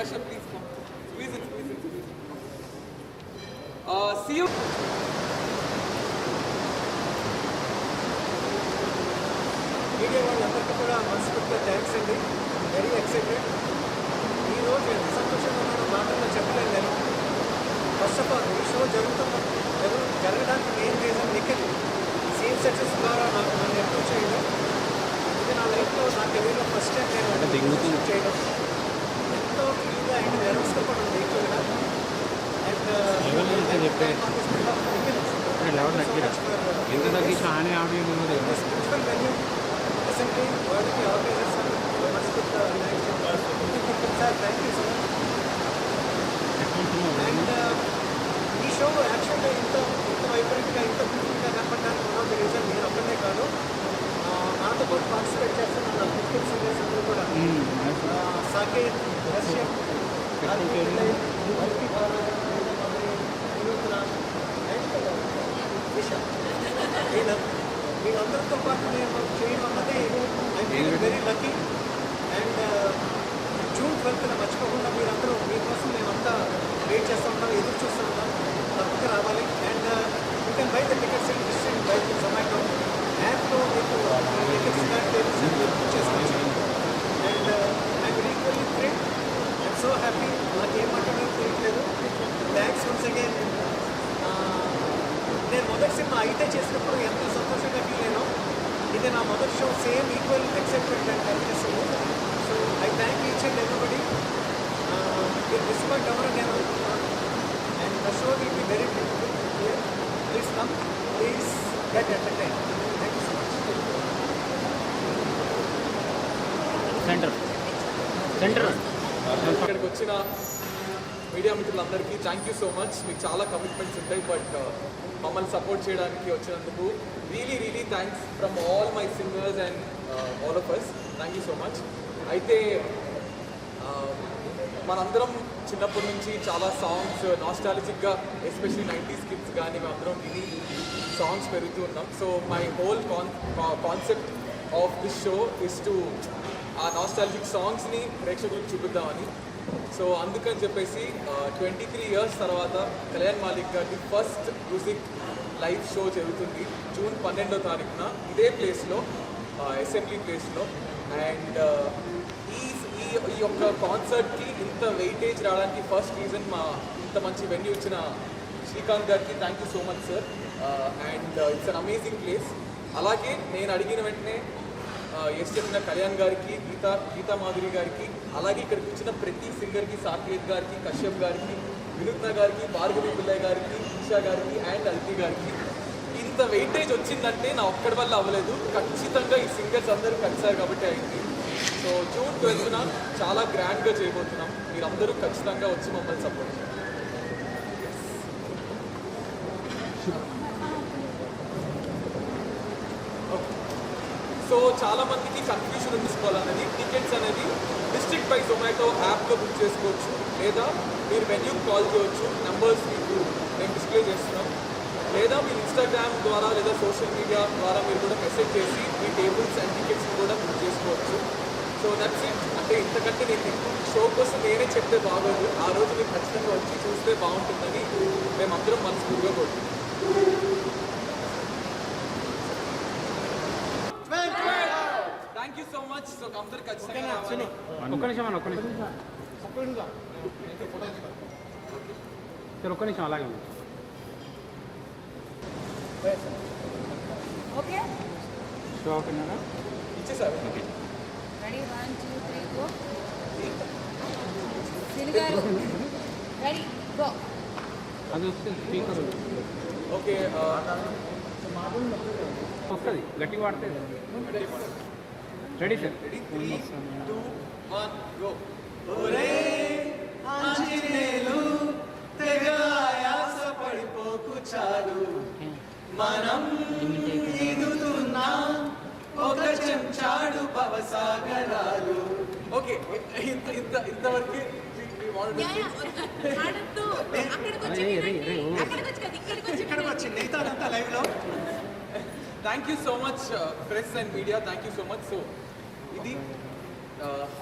Kashyap, please come. Squeeze it, squeeze it, squeeze it. See you. మీడియా వాళ్ళందరికీ కూడా మనస్ఫూర్తిగా థ్యాంక్స్ అండి. Very excited. ఈరోజు ఎంత సంతోషంగా ఉన్నానో మాటల్లో చెప్పలేను నేను. ఫస్ట్ ఆఫ్ ఆల్ ఈ షో జరగడానికి main reason Nikhil scene success ద్వారా నాకు నన్ను అప్రోచ్ చేయడం. ఇది నా లైఫ్లో నా కెరీర్లో ఫస్ట్ టైం నేను చేయడం ఎంతో ఫ్రీగా అండ్ నెర్వస్గా కూడా ఉంది ఎక్కువగా. అండ్ స్పిరిచువల్ వెన్యూ రీసెంట్లీ వాళ్ళకి ఆర్గనైజర్స్ మనస్ఫూర్తిగా sir thank you so much. And ఈ షో యాక్చువల్గా ఇంత వైబ్రెంట్గా ఇంత బ్యూటిఫుల్గా కనపడడానికి వన్ ఆఫ్ ది రీజన్ నేను ఒక్కనే కాదు, నాతో పాటు పార్టిసిపేట్ చేస్తున్న నా క్రికెట్ సింగర్స్ అందరూ కూడా సాకేత్, కశ్యప్, వీళ్ళందరితో పాటు నేను చేయడం అన్నది I feel very lucky. And June 12th మర్చిపోకుండా మీరందరూ మీకోసం మేమంతా వెయిట్ చేస్తూ ఉంటాం, ఎదురు చూస్తూ ఉంటాం. తప్పక రావాలి. And you can buy the tickets in district by Zomato యాప్లో మీకు టికెట్స్ బుక్ చేసుకోవచ్చు. And I'm equally thrilled and so happy. నాకు ఏం మాట్లాడడం తెలియట్లేదు. Thanks once again. నేను మొదటి సినిమా అయితే చేసినప్పుడు ఎంత సంతోషంగా ఫీల్ అయినా ఇది నా మొదటి show same equal excitement and కనిపిస్తుంది. So I thank each and everybody. మీరు డిస్పాయింట్ అవ్వరని నేను అనుకుంటున్నాను. And the show will be very beautiful. Please come, please get entertain. Thank you so much. ఇక్కడికి వచ్చిన మీడియా మిత్రులందరికీ థ్యాంక్ యూ సో మచ్. మీకు చాలా కమిట్మెంట్స్ ఉంటాయి, బట్ మమ్మల్ని సపోర్ట్ చేయడానికి వచ్చినందుకు really thanks from all my singers and all of us. Thank you so much. అయితే మనందరం చిన్నప్పటి నుంచి చాలా సాంగ్స్ నాస్టాలజిక్గా ఎస్పెషలీ 90s కిడ్స్ కానీ మేమందరం విని సాంగ్స్ పెరుగుతూ ఉన్నాం. So my whole concept of this show is to ఆ నాస్టాలజిక్ సాంగ్స్ని ప్రేక్షకులకు చూపిద్దామని. సో అందుకని చెప్పేసి 23 years తర్వాత కళ్యాణ్ మాలిక్ గారి ఫస్ట్ మ్యూజిక్ లైవ్ షో జరుగుతుంది జూన్ 12వ తారీఖున ఇదే ప్లేస్లో, అసెంబ్లీ ప్లేస్లో. అండ్ ఈ యొక్క కాన్సర్ట్కి ఇంత వెయిటేజ్ రావడానికి ఫస్ట్ రీజన్ మా ఇంత మంచి వెన్యూ ఇచ్చిన శ్రీకాంత్ గారికి thank you so much sir. And it's an amazing place. అలాగే నేను అడిగిన వెంటనే ఎస్ చెప్పిన కళ్యాణ్ గారికి, గీతా మాధురి గారికి, అలాగే ఇక్కడికి వచ్చిన ప్రతి సింగర్కి, సాకేత్ గారికి, కశ్యప్ గారికి, వినూత్న గారికి, భార్గవి పిల్లయ్య గారికి, ఈషా గారికి అండ్ అల్పి గారికి ఇంత వెయిటేజ్ వచ్చిందంటే నా ఒక్కడి వల్ల అవ్వలేదు. ఖచ్చితంగా ఈ సింగర్స్ అందరూ కలిసారు కాబట్టి అయింది. సో జూన్ 12న చాలా గ్రాండ్గా చేయబోతున్నాం. మీరందరూ ఖచ్చితంగా వచ్చి మమ్మల్ని సపోర్ట్ చేయండి. సో చాలా మందికి కన్ఫ్యూషన్ తీసుకోవాలన్నది, టికెట్స్ అనేది డిస్ట్రిక్ట్ బై జొమాటో యాప్లో బుక్ చేసుకోవచ్చు, లేదా మీరు వెన్యూకి కాల్ చేయవచ్చు. నెంబర్స్ మీకు మేము డిస్ప్లే చేస్తున్నాం. లేదా మీరు ఇన్స్టాగ్రామ్ ద్వారా లేదా సోషల్ మీడియా ద్వారా మీరు కూడా మెసేజ్ చేసి మీ టేబుల్స్ అండ్ టికెట్స్ని కూడా బుక్ చేసుకోవచ్చు. So that's it. అంటే ఇంతకంటే నేను షో కోసం నేనే చెప్తే బాగోదు. ఆ రోజు మీరు ఖచ్చితంగా వచ్చి చూస్తే బాగుంటుందని మేమందరం మనస్ఫూర్తిగా కోరుకుంటున్నాం. Thank you so much. So అందరు ఖచ్చితంగా ఒక్క నిమిషం అలాగే ఓకే షో ఓకేనా? ఇచ్చేసారు. Ready 1 2 3 go. సినిగారు రెడీ గో. అది వస్తే స్పీకర్ ఓకే వస్తుంది, గట్టిగా వాడితే రెడీ సార్. 3 2 1 గో. ఆంజనేయులు తెగ ఆయాస పడిపోకు చాలు, మనం ఈదుతున్నా ఒక చెంచాడు భవసాగరాలు. ఓకే ఇంతవరకు ఇక్కడికి వచ్చింది మిగతాదంతా లైవ్లో. Thank you so much press and media, thank you so much. So ఇది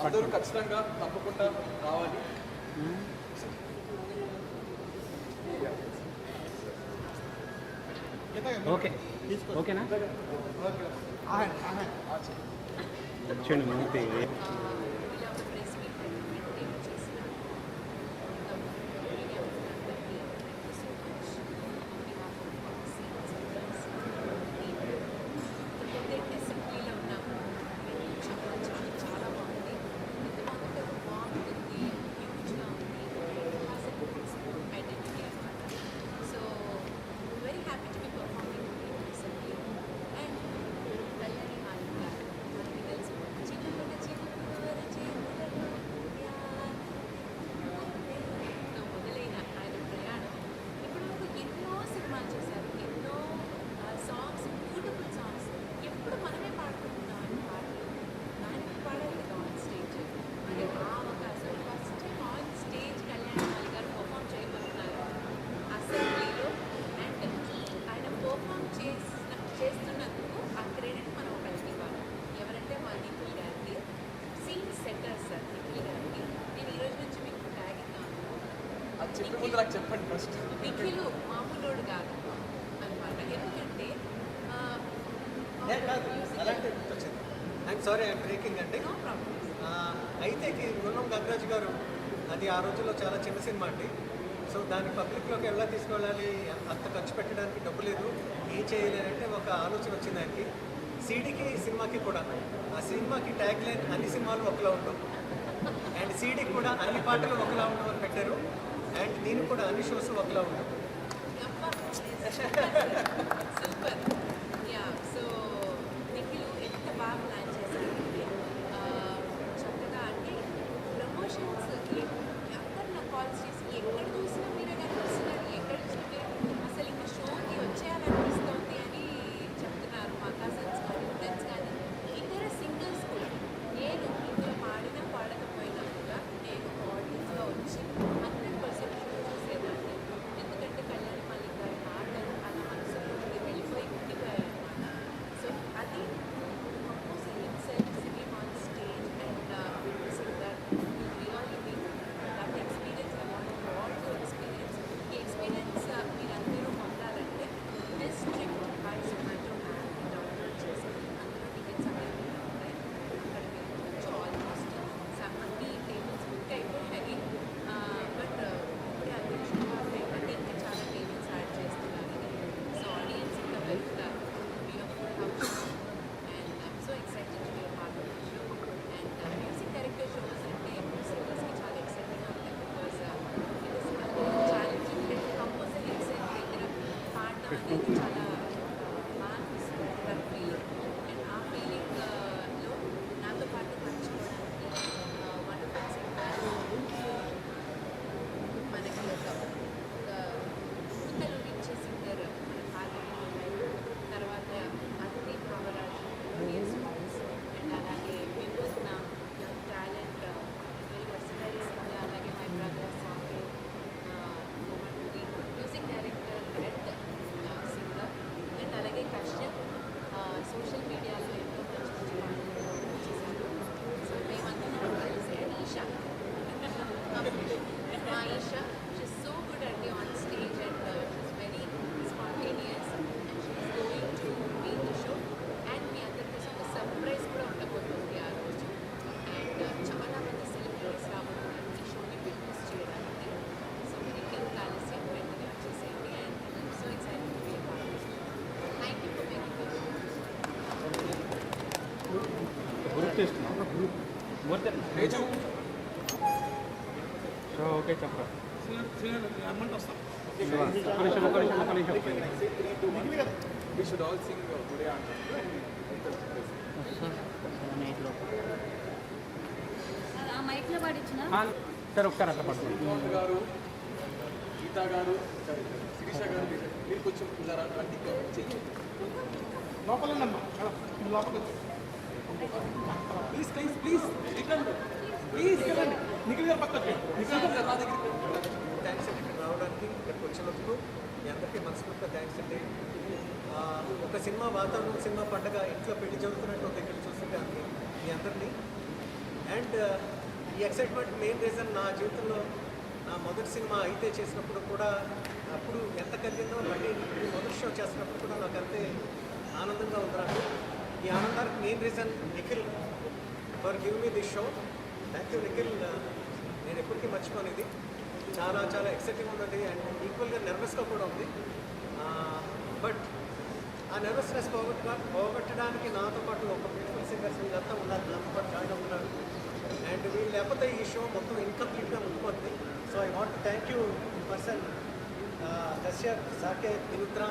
అందరూ ఖచ్చితంగా తప్పకుండా రావాలి. ఓకే ఓకేనా వచ్చండి మూర్తి చేస్తున్నందుకు ఆ క్రెడిట్ మనం ఒకరికి ఇవ్వాలి. ఎవరంటే మా నిఖిల్ గారికి, సీన్ సెట్టర్ సార్ నిఖిల్ గారికి. నేను ఈ రోజు నుంచి మీకు ట్యాగ్ ఇస్తాను. అది చెప్పే ముందు నాకు చెప్పండి ఫస్ట్. నిఖిల్ మామూలోడు కాదు అనమాట. ఎందుకంటే అలాంటి గుర్తొచ్చింది. ఐఎమ్ సారీ ఐఎమ్ బ్రేకింగ్ అండి. No problem. అయితేకి గున్నం గంగరాజు గారు అది ఆ రోజుల్లో చాలా చిన్న సినిమా అండి. సో దాన్ని పబ్లిక్లోకి ఎలా తీసుకెళ్ళాలి, అంత ఖర్చు పెట్టడానికి డబ్బు లేదు, ఏం చేయలేనంటే ఒక ఆలోచన వచ్చింది ఆయనకి. సీడీకి సినిమాకి కూడా ఆ సినిమాకి ట్యాగ్ లైన్ అన్ని సినిమాలు ఒకలా ఉండవు, అండ్ సీడీకి కూడా అన్ని పాటలు ఒకలా ఉండవు అని పెట్టారు, అండ్ దీనికి కూడా అన్ని షోస్ ఒకలా ఉండవు. సూపర్. యా, సో నిఖిల్ ఎంత బాగా ప్లాన్ చేశారంటే చక్కగా అంటే ప్రమోషన్స్ అందరు నాకు కాల్స్ చేసి ఎక్కడ చూసినా మీరే కనిపిస్తున్నారు, ఎక్కడ చూసినా అసలు ఇంకా షోకి వచ్చేయాలనిపిస్తుంది అని చెప్తున్నారు మా కజిన్స్ కానీ ఫ్రెండ్స్ కానీ ఇతర సింగర్స్ కూడా. నేను ఇందులో పాడినా పాడకపోయినా కూడా నేను ఆడియన్స్గా వచ్చి 100% షో చూసేదాన్ని. ఎందుకంటే కళ్యాణ్ మల్లిక్ గారి పాటలు అలా మనసులో వెళ్ళిపోయి ఉండిపోయాయన్నమాట. సో అది composing himself, singing on stage and singer really that experience I want all to experience. ఈ ఎక్స్పీరియన్స్ మీరందరూ పొందాలంటే this trip by Zomato app download చేసి అందులో టికెట్స్ అవైలబుల్ ఉంటాయి. అక్కడ మీరు కొంచెం ఆల్మోస్ట్ అన్ని టేబుల్స్ బుక్ అయిపోయాయి. బట్ ఇప్పుడే అధ్యక్షుడు అంటే ఇంకా చాలా టేబుల్స్ యాడ్ చేస్తున్నారని. సో ఆడియన్స్ ఇంకా వెళ్తున్నారు. We are full house and I'm so excited to be a part of the show. And music director shows అంటే సింగర్స్కి చాలా ఎక్సైటింగ్గా ఉంటాయి because it is challenging. Composer himself దగ్గర పాడడం అనేది చాలా బాగా అనిపిస్తుంది దట్ ఫీలింగ్. అండ్ ఆ ఫీలింగ్లో నాతో పాటు పంచుకోవడానికి వండర్ఫుల్ సింగర్ మనకి ఒక కూతలు ఇచ్చే సింగర్ మన పార్లమెంట్, తర్వాత అతిథి భావరాజు అండ్ అలాగే వినూత్న టాలెంట్ వెరీ వర్సటైల్ సింగర్, అలాగే my brother song music director and singer, and అలాగే కశ్యప్ సోషల్ మీడియాలో ఎంతో మంచి పాటలు చేశారు. సో మేమందరం కలిసి అండ్ ఈషా మా ఈషా షీస్ సో గుడ్ అండి on stage and she's very spontaneous and she's going to be the show. And మీ అందరి కోసం ఒక సర్ప్రైజ్ కూడా ఉండబోతుంది ఆ రోజు. అండ్ చాలా మంది సెలబ్రిటీస్ రాబోతున్నారు ఈ షోని విట్నెస్ చేయడానికి. సో మీకు ఎంత ఆలస్యం వెంటనే వచ్చేసేయండి. And so excited to be a part of it. Thank you for making group చేస్తున్నాం మూర్తి తేజు సో ఓకే చెప్పరా Okay, guys. ఒక నిమిషం Okay, like say 3, 2, 1. We should all sing Today Anthem. ఆ మైక్లో పాడించిన సరే ఒకసారి అట్లా పడుతుంది మోహన్ గారు, గీతా గారు, శిరీష గారు, మీరు కొంచెం ఇలా రండి చెయ్యి. Please please please return please Nikhil గారు పక్కకి నిఖిల్ గారు నా దగ్గరికి థ్యాంక్స్ అండి ఇక్కడ రావడానికి, ఇక్కడికి వచ్చినందుకు మీ అందరికీ మనస్ఫూర్తిగా థ్యాంక్స్ అండి. ఒక సినిమా వాతావరణం, సినిమా పండగ ఇంట్లో పెళ్లి జరుగుతున్నట్టు ఒక ఇక్కడ చూస్తుంటే మీ అందరినీ. అండ్ ఈ ఎక్సైట్మెంట్ మెయిన్ రీజన్ నా జీవితంలో నా మొదటి సినిమా అయితే చేసినప్పుడు కూడా అప్పుడు ఎంత కలిగిందో మళ్ళీ ఈ మొదటి షో చేసినప్పుడు కూడా నాకు అంతే ఆనందంగా ఉంది నాకు. ఈ ఆనందానికి main reason Nikhil for give me this show. Thank you Nikhil. నేను ఎప్పటికీ మర్చిపోను ఇది. చాలా చాలా ఎక్సైటింగ్ ఉన్నది అండ్ ఈక్వల్గా నర్వస్గా కూడా ఉంది. బట్ ఆ నర్వస్నెస్ పోగొట్టడానికి నాతో పాటు ఒక బ్యూటిఫుల్ సింగర్స్ వీళ్ళంతా ఉన్నారు, నాతో పాటు జాయిన్ అవుతున్నారు. అండ్ వీళ్ళు లేకపోతే ఈ షో మొత్తం ఇన్కంప్లీట్గా ఉండిపోతుంది. So I want to thank you in person Kashyap, Saketh, Dimitra,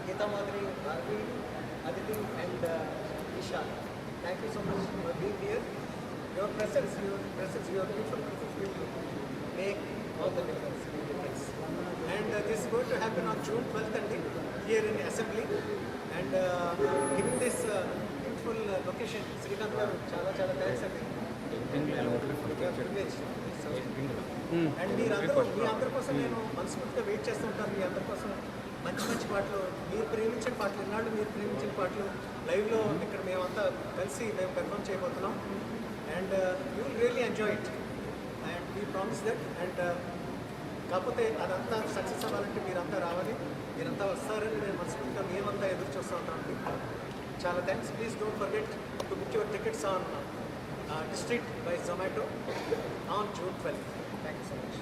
Geetha Madhuri, Raghavi, Aditi and Eesha. Thank you so much for being here. Your presence, your beautiful presence will make all the difference. And this is going to happen on June 12th and here in Assembly. And giving this beautiful location, Srikanth garu, చాలా thanks అండి. And మీ అందరి కోసం నేను మనస్ఫూర్తిగా wait చేస్తూ ఉంటాను. మీ అందరి కోసం మంచి పాటలు, మీరు ప్రేమించిన పాటలు, ఇన్నాళ్ళు మీరు ప్రేమించిన పాటలు లైవ్లో ఇక్కడ మేమంతా కలిసి మేము పెర్ఫామ్ చేయబోతున్నాం. And you will really enjoy it and we promise that. And కాకపోతే అదంతా సక్సెస్ అవ్వాలంటే మీరంతా రావాలి, మీరంతా వస్తారని నేను మనస్ఫూర్తిగా మేమంతా ఎదురు చూస్తూ ఉంటామండి. చాలా thanks. Please don't forget to book your tickets on district by Zomato on June 12th. Thank you so much.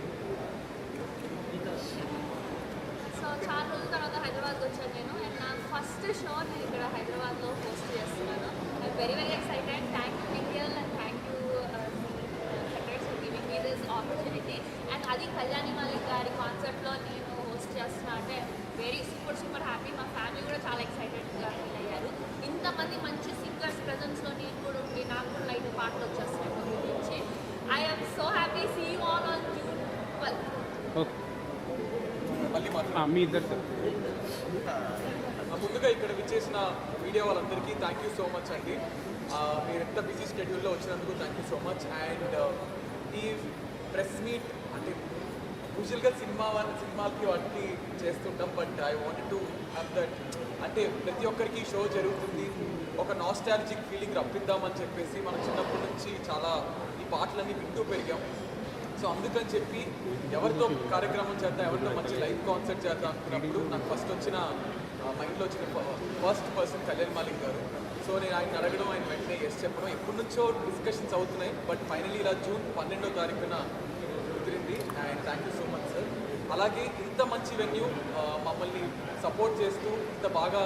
So చాలా రోజుల తర్వాత హైదరాబాద్కి వచ్చాను నేను. అండ్ నా ఫస్ట్ షో నేను ఇక్కడ హైదరాబాద్లో హోస్ట్ చేస్తున్నాను. I'm very excited. Thank you Nikhil and thank you secretaries for giving me this opportunity. And అది కళ్యాణి మాలిక్ గారి కాన్సెప్ట్లో నేను హోస్ట్ చేస్తున్నా అంటే వెరీ సూపర్ హ్యాపీ. మా ఫ్యామిలీ కూడా చాలా ఎక్సైటెడ్గా ఫీల్ అయ్యారు. ఇంతమంది మంచి సింగర్స్ ప్రజెన్స్లో నేను కూడా ఉండి నాకు కూడా లైట్ పాటలు వచ్చేస్తున్నాయి గురించి. I'm so happy. See you all on June 12th. Okay మళ్ళీ మీ ఇద్దరు ముందుగా ఇక్కడ విచ్చేసిన మీడియా వాళ్ళందరికీ థ్యాంక్ యూ సో మచ్ అండి. మీరు ఎంత బిజీ షెడ్యూల్లో వచ్చినందుకు thank you so much. And ఈ ప్రెస్ మీట్ అంటే యూజువల్గా సినిమాలకి వాటికి చేస్తుంటాం. But I wanted to have that, అంటే ప్రతి ఒక్కరికి షో జరుగుతుంది, ఒక నాస్టాలజిక్ ఫీలింగ్ రప్పిద్దామని చెప్పేసి మనం చిన్నప్పటి నుంచి చాలా ఈ పాటలన్నీ వింటూ పెరిగాం. సో అందుకని చెప్పి ఎవరితో కార్యక్రమం చేద్దాం, ఎవరితో మంచి లైవ్ కాన్సర్ట్ చేద్దాం అనుకున్నప్పుడు నాకు మైండ్లో వచ్చిన ఫస్ట్ పర్సన్ కళ్యాణ్ మాలిక్ గారు. సో నేను ఆయన అడగడం, ఆయన వెంటనే ఎస్ చెప్పడం, ఎప్పటి నుంచో డిస్కషన్స్ అవుతున్నాయి. బట్ ఫైనలీ ఇలా June 12వ తారీఖున కుదిరింది. And thank you so much sir. అలాగే ఇంత మంచి వెన్యూ మమ్మల్ని సపోర్ట్ చేస్తూ ఇంత బాగా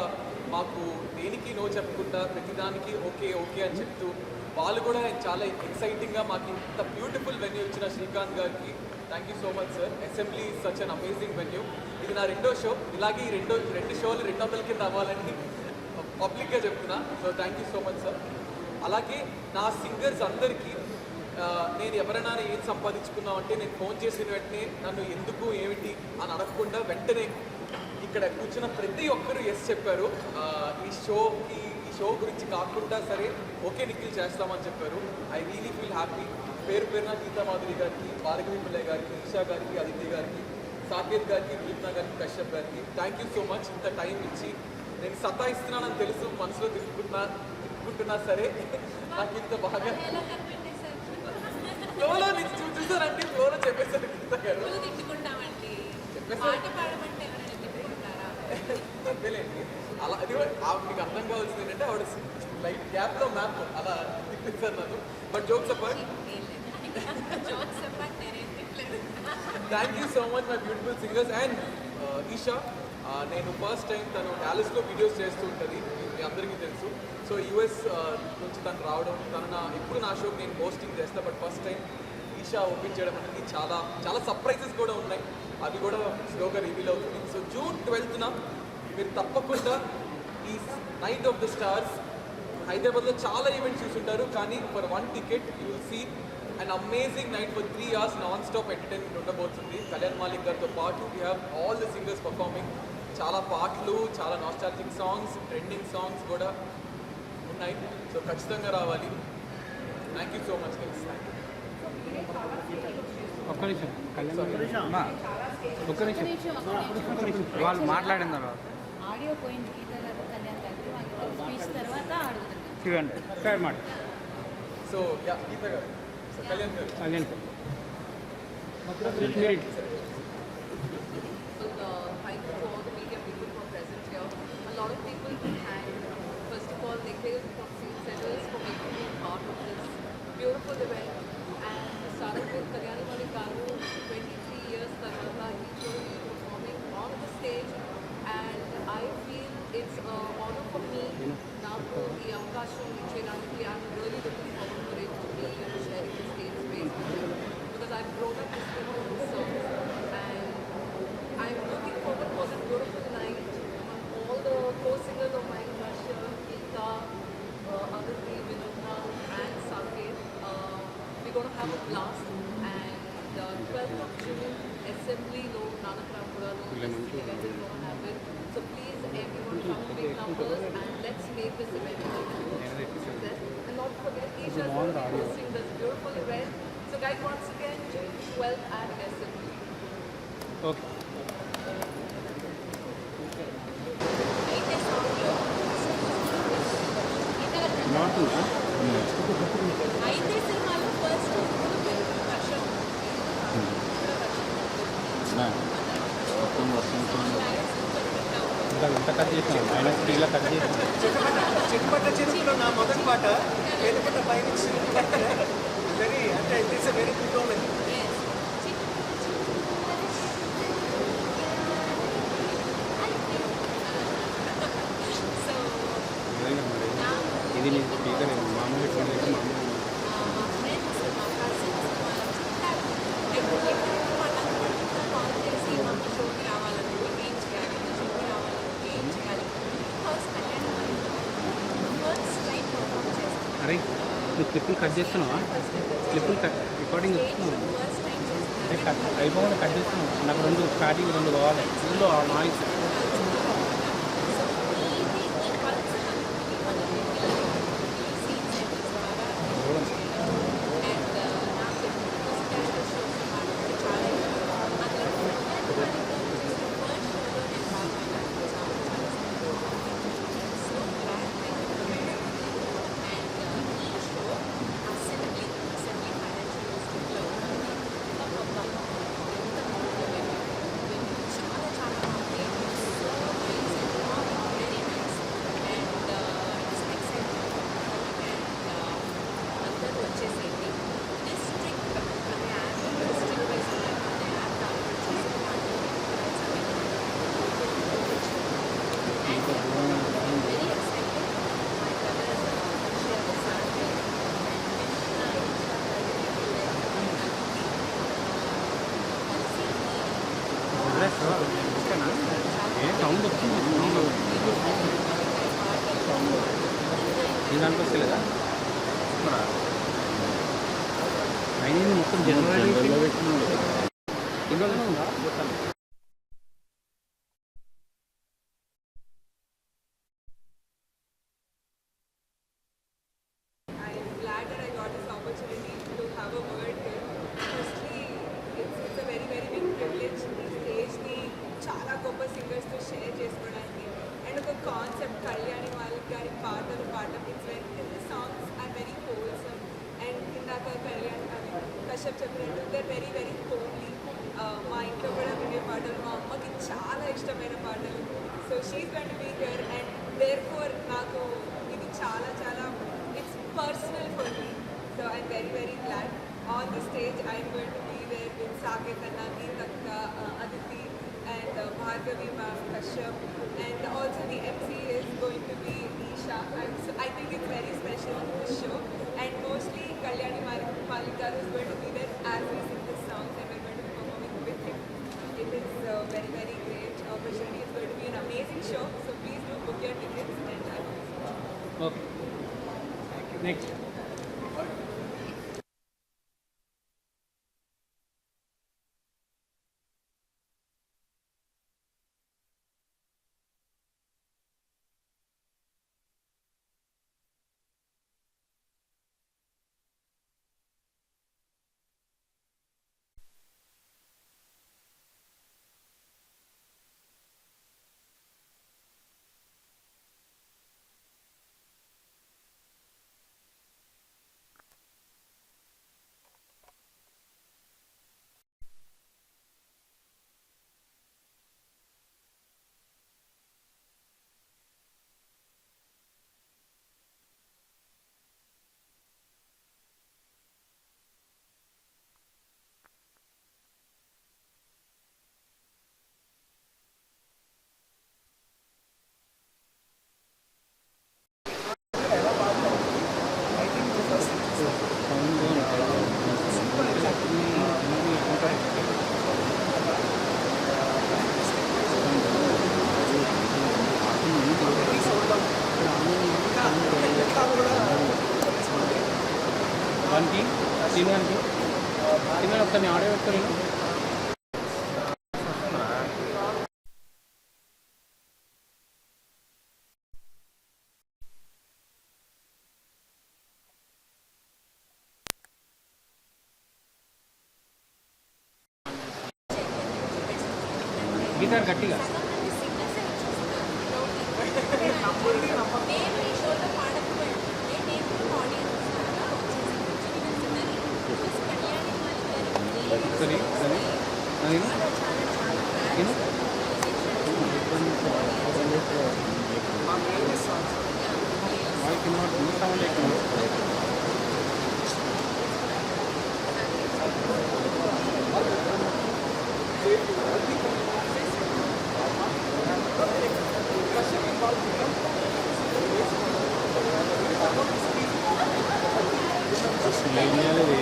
మాకు దేనికి నో చెప్పకుండా ప్రతిదానికి ఓకే అని చెప్తూ వాళ్ళు కూడా చాలా ఎక్సైటింగ్గా మాకు ఇంత బ్యూటిఫుల్ వెన్యూ ఇచ్చిన శ్రీకాంత్ గారికి thank you so much sir. Assembly is such an amazing venue. ఇది నా రెండో షో. ఇలాగే ఈ రెండు షోలు 200 కింద అవ్వాలని పబ్లిక్గా చెప్తున్నా. So thank you so much sir. అలాగే నా సింగర్స్ అందరికీ నేను ఎవరైనా ఏం సంపాదించుకున్నావు అంటే నేను ఫోన్ చేసిన వెంటనే నన్ను ఎందుకు ఏమిటి అని అడగకుండా వెంటనే ఇక్కడ కూర్చున్న ప్రతి ఒక్కరూ ఎస్ చెప్పారు. ఈ షో గురించి కాకుండా సరే ఓకే నిఖిల్ చేస్తామని చెప్పారు. I really feel happy. పేరున గీతా మాధురి గారికి, భార్గవి పిల్లయ్య గారికి, ఈషా గారికి, అదితి గారికి, సాకేత్ గారికి, దిమిత్ర గారికి, కశ్యప్ గారికి థ్యాంక్ యూ సో మచ్. ఇంత టైం ఇచ్చి నేను సతాయిస్తున్నానని తెలుసు, మనసులో తిప్పుకుంటున్నా సరే నాకు ఇంత బాగా ఫ్లోలో నుంచి చూసారండి, ఫ్లోలో చెప్పేసారు గీతా గారు. తిట్టుకుంటామండి. చెప్పేసారు పాట పాడమంటే ఎవరైనా తిట్టుకుంటారా? అంతేలేండి. అలా అది మీకు అర్థం కావాల్సింది ఏంటంటే ఆవిడ లైట్ గ్యాప్లో మ్యాప్ అలా తిప్పిస్తారు నన్ను. But jokes apart, jokes apart నేనేం తిట్టలేదు. Thank you so much my beautiful singers. And Eesha, నేను ఫస్ట్ టైం తను డాలస్లో వీడియోస్ చేస్తూ ఉంటుంది, మీ అందరికీ తెలుసు. సో యూఎస్ నుంచి తను రావడం, ఇప్పుడు నా షోకి నేను హోస్టింగ్ చేస్తాను. But first time Isha open చేయడం అనేది చాలా సర్ప్రైజెస్ కూడా ఉన్నాయి, అవి కూడా స్లోగా రివీల్ అవుతుంది. సో June 12న మీరు తప్పకుండా ఈ నైట్ ఆఫ్ ద స్టార్స్ హైదరాబాద్లో చాలా ఈవెంట్స్ చూసుంటారు, కానీ for 1 ticket you will see and amazing night for 3 hours non stop entertainment ఉండబోతుంది. కళ్యాణ్ మాలిక్ గారితో పాటు we have all the singers performing. చాలా పాటలు, చాలా నాస్టాలజిక్ సాంగ్స్, ట్రెండింగ్ సాంగ్స్ కూడా ఉన్నాయి. సో ఖచ్చితంగా రావాలి. Thank you so much guys. ఒక్క నిమిషం వాళ్ళు మాట్లాడిన తర్వాత ఆడియో పోయింది గీత గారు కళ్యాణ్ గారికి. వాళ్ళు స్పీచ్ తర్వాత అడుగుతారు. చూడండి సార్ మాట సో యా గీత గారు సో కళ్యాణ్ గారు again Thank you to all the media people who are present here. A lot of people to thank. First of all, Nikhil from Scene Centers for making me part of this beautiful event. And starting with Kalyani Malik Garu, 23 years tarvata, he's going to be performing on the stage. And I feel it's an honor for me నాకు ఈ అవకాశం ఇచ్చేదానికి I'm really looking forward for it to be sharing the stage space with him. Because I've grown up listening to his songs. And I'm looking forward for this beautiful night. All the co-singers of mine, Rasha, Geeta, Aditi, Vinodha, and Saket. We're going to have a blast. And 12th of June, Assembly, Nanakramura, event is going to happen. So please, everyone, come to make numbers and let's make this event a success. And not forget, Isha is going to be hosting this beautiful event. So guys, once again, June 12th at Assembly. Okay అయితే సాంగ్లో బాగుంటుందా అయితే సినిమాలో first వర్షం ఇంత cut చేసినాం ఆయన స్త్రీలో కట్ చేసినాం చిట్టుపట్ట చెరువులో నా మొదటి పాట ఏలుకుంట పైనుంచి వెరీ అంటే ఇట్స్ వెరీ గుడ్ ఓమెన్. నిజంగా మరి ఇది నీ స్పీకర్ మామూలు పెట్టుకోలేదు మామూలు అరే నువ్వు క్లిప్పులు కట్ చేస్తున్నావా క్లిప్పులు కట్ రికార్డింగ్ చేస్తున్నావు అరే కట్ అయిపోకుండా కట్ చేస్తున్నావు నాకు రెండు స్టార్టింగ్ రెండు కావాలి ఇందులో ఆ నాయిస్ ఓకేనా ఏ సౌండ్ వచ్చింది సౌండ్ నీ దాంట్లో వస్తలేదా మరి అయినా మొత్తం జనరల్ ఇందులోనే ఉందా మొత్తం I'm glad that I got this opportunity to have a word here. Firstly, it's a very, very big privilege. ఈ స్టేజ్ని చాలా గొప్ప సింగర్స్తో షేర్ చేసుకోవడానికి అండ్ ఒక కాన్సెప్ట్ కళ్యాణి వాళ్ళకి గారి పాటలు పాడటం it's very the songs are very wholesome and ఇందాక కళ్యాణ్ కశ్యప్ చెప్పినట్టు దర్ వెరీ వెరీ హోమ్లీ. మా ఇంట్లో కూడా వినే పాటలు మా అమ్మకి చాలా ఇష్టమైన పాటలు. So she's going to be here and there for నాకు ఇది చాలా చాలా it's personal for me. So I'm very, very glad. On the stage, I'm going to be there with Saket Anna, Geetakka, Aditi, and Bhargavi ma'am, Kashyap. And also the MC is going to be Isha. So I think it's very special, this show. And mostly Kalyani Malika is going to be there as we sing this song and we're going to be performing with him. It is a very, very great opportunity. It's going to be an amazing show. So please do book your tickets and I will. Okay next ఒకసారి నీ audio పెట్టుకొని guitar గట్టిగా మేము ఈ షోలో పాడకపోయింటే నేను కూడా audience వచ్చేసి కళ్యాణి గారి సరే సరే అది నేను వాయిస్ ఇన్వర్ట్ సౌండ్ ఎక్కువ అసలు ఏం చేయాలి